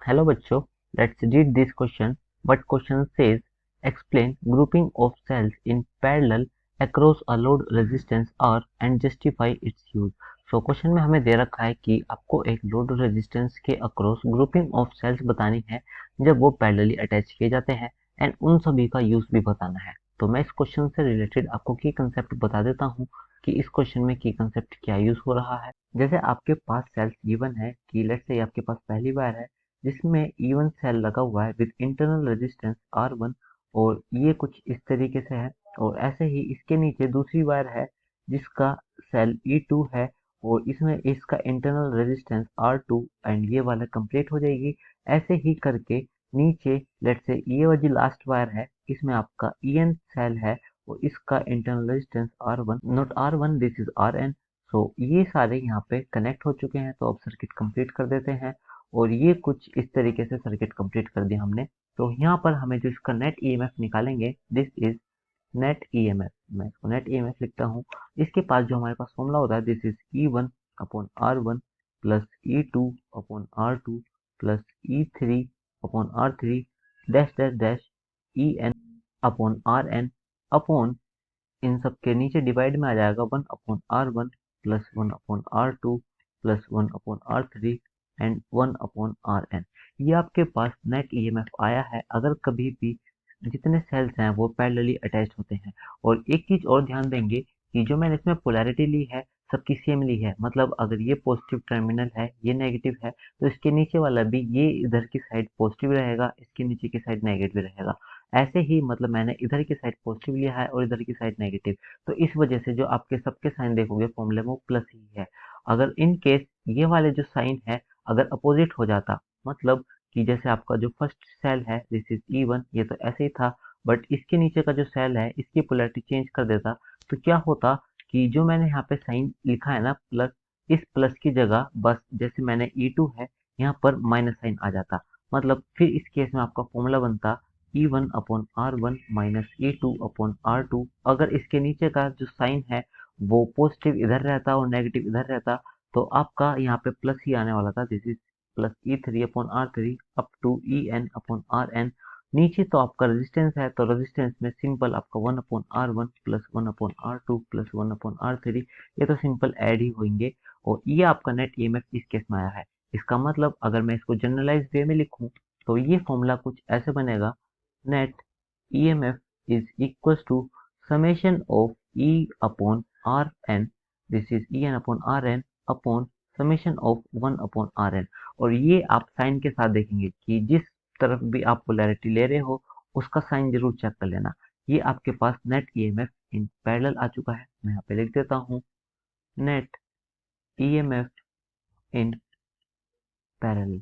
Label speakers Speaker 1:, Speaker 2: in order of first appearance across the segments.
Speaker 1: Hello बच्चों, let's read this question. What question says explain grouping of cells in parallel across a load resistance R and justify its use. So question में हमें दे रखा है कि आपको एक load resistance के अक्रॉस ग्रुपिंग ऑफ सेल्स बतानी है जब वो पैरेलली अटैच किए जाते हैं एंड उन सभी का यूज भी बताना है। तो मैं इस क्वेश्चन से रिलेटेड आपको की कंसेप्ट बता देता हूँ कि इस क्वेश्चन में की कंसेप्ट क्या यूज हो रहा है। जैसे आपके पास सेल्स गिवन है कि लेट्स से आपके पास पहली बार है जिसमें E1 सेल लगा हुआ है विद इंटरनल रेजिस्टेंस R1 और ये कुछ इस तरीके से है। और ऐसे ही इसके नीचे दूसरी वायर है जिसका सेल E2 है और इसमें इसका इंटरनल रेजिस्टेंस R2 एंड ये वाला कंप्लीट हो जाएगी। ऐसे ही करके नीचे लेट्स से ये वाली लास्ट वायर है, इसमें आपका EN सेल है और इसका internal resistance R1 not R1 this is RN। सो ये सारे यहाँ पे कनेक्ट हो चुके हैं, तो अब सर्किट कंप्लीट कर देते हैं। और ये कुछ इस तरीके से सर्किट कंप्लीट कर दिया हमने। तो यहाँ पर हमें जो इसका नेट ईएमएफ निकालेंगे, दिस इज नेट ईएमएफ। मैं इसको नेट ईएमएफ लिखता हूँ। इसके पास जो हमारे पास फॉर्मूला होता है, this is E1 upon R1 plus E2 upon R2 plus E3 upon R3 dash dash dash EN upon RN upon इन सब के नीचे डिवाइड में आ जाएगा 1/R1 plus 1/R2 plus 1/R3 and 1/Rn। ये आपके पास नेट ईएमएफ आया है अगर कभी भी जितने सेल्स हैं वो पैरेलली अटैच्ड होते हैं। और एक चीज और ध्यान देंगे कि जो मैंने इसमें पोलैरिटी ली है सबकी सेम ली है, मतलब अगर ये पॉजिटिव टर्मिनल है ये नेगेटिव है तो इसके नीचे वाला भी ये इधर की साइड पॉजिटिव रहेगा, इसके नीचे की साइड नेगेटिव रहेगा। ऐसे ही मतलब मैंने इधर की साइड पॉजिटिव लिया है और इधर की साइड नेगेटिव, तो इस वजह से जो आपके सबके साइन देखोगे फॉर्मूले में वो प्लस ही है। अगर इन केस ये वाले जो साइन है अगर अपोजिट हो जाता, मतलब कि जैसे आपका जो फर्स्ट सेल है दिस इज E1, ये तो ऐसे ही था, बट इसके नीचे का जो सेल है इसकी पोलैरिटी चेंज कर देता, तो क्या होता कि जो मैंने यहाँ पे साइन लिखा है ना प्लस, इस प्लस की जगह बस जैसे मैंने E2 है यहाँ पर माइनस साइन आ जाता। मतलब फिर इस केस में आपका फॉर्मूला बनता E1 upon R1 minus E2 upon R2। अगर इसके नीचे का जो साइन है वो पॉजिटिव इधर रहता और नेगेटिव इधर रहता, तो आपका यहाँ पे प्लस ही आने वाला था, this is plus E3 upon R3 up to EN upon RN। नीचे तो आपका रेजिस्टेंस है तो रेजिस्टेंस में सिंपल आपका 1/R1 plus 1/R2 plus 1/R3, ये तो सिंपल ऐड ही होंगे। और ये आपका नेट ईएमएफ इस केस में आया है। इसका मतलब अगर मैं इसको जनरलाइज वे में लिखूं तो ये फॉर्मूला कुछ ऐसे बनेगा, net EMF is equals to summation of E upon Rn, this is En upon Rn upon summation of 1 upon Rn। और ये आप साइन के साथ देखेंगे कि जिस तरफ भी आप पोलैरिटी ले रहे हो उसका साइन जरूर चेक कर लेना। ये आपके पास नेट ईएमएफ इन पैरेलल आ चुका है। मैं यहाँ पे लिख देता हूँ नेट ईएमएफ इन पैरेलल।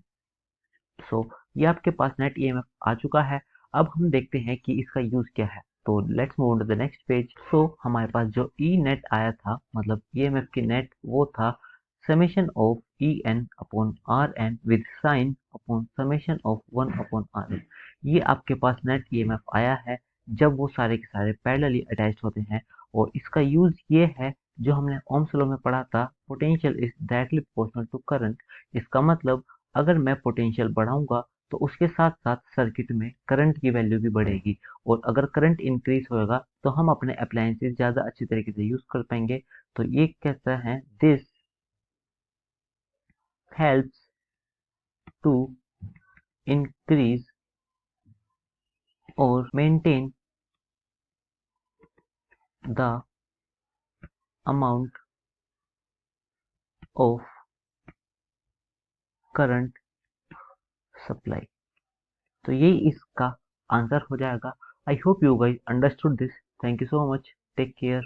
Speaker 1: सो ये आपके पास नेट ईएमएफ आ चुका है। अब हम देखते हैं कि इसका यूज क्या है। तो let's move to the next page. So हमारे पास जो ई नेट आया था, मतलब ईएमएफ की नेट, वो था summation of E N upon R N with sign upon summation of 1 upon R N. ये आपके पास नेट ईएमएफ आया है जब वो सारे के सारे पैरेलली अटैच्ड होते हैं। और इसका यूज ये है जो हमने ओम्स लॉ में पढ़ा था, potential is directly proportional to current. इसका मतलब अगर मैं पोटेंशियल बढ़ाऊंगा तो उसके साथ साथ सर्किट में करंट की वैल्यू भी बढ़ेगी। और अगर करंट इंक्रीज होगा तो हम अपने अप्लायंसेस ज़्यादा अच्छी तरीके से यूज कर पाएंगे। तो ये कहता है दिस हेल्प्स टू इंक्रीज और maintain the amount of current supply. तो यही इसका आंसर हो जाएगा। I hope you guys understood this. Thank you so much, take care.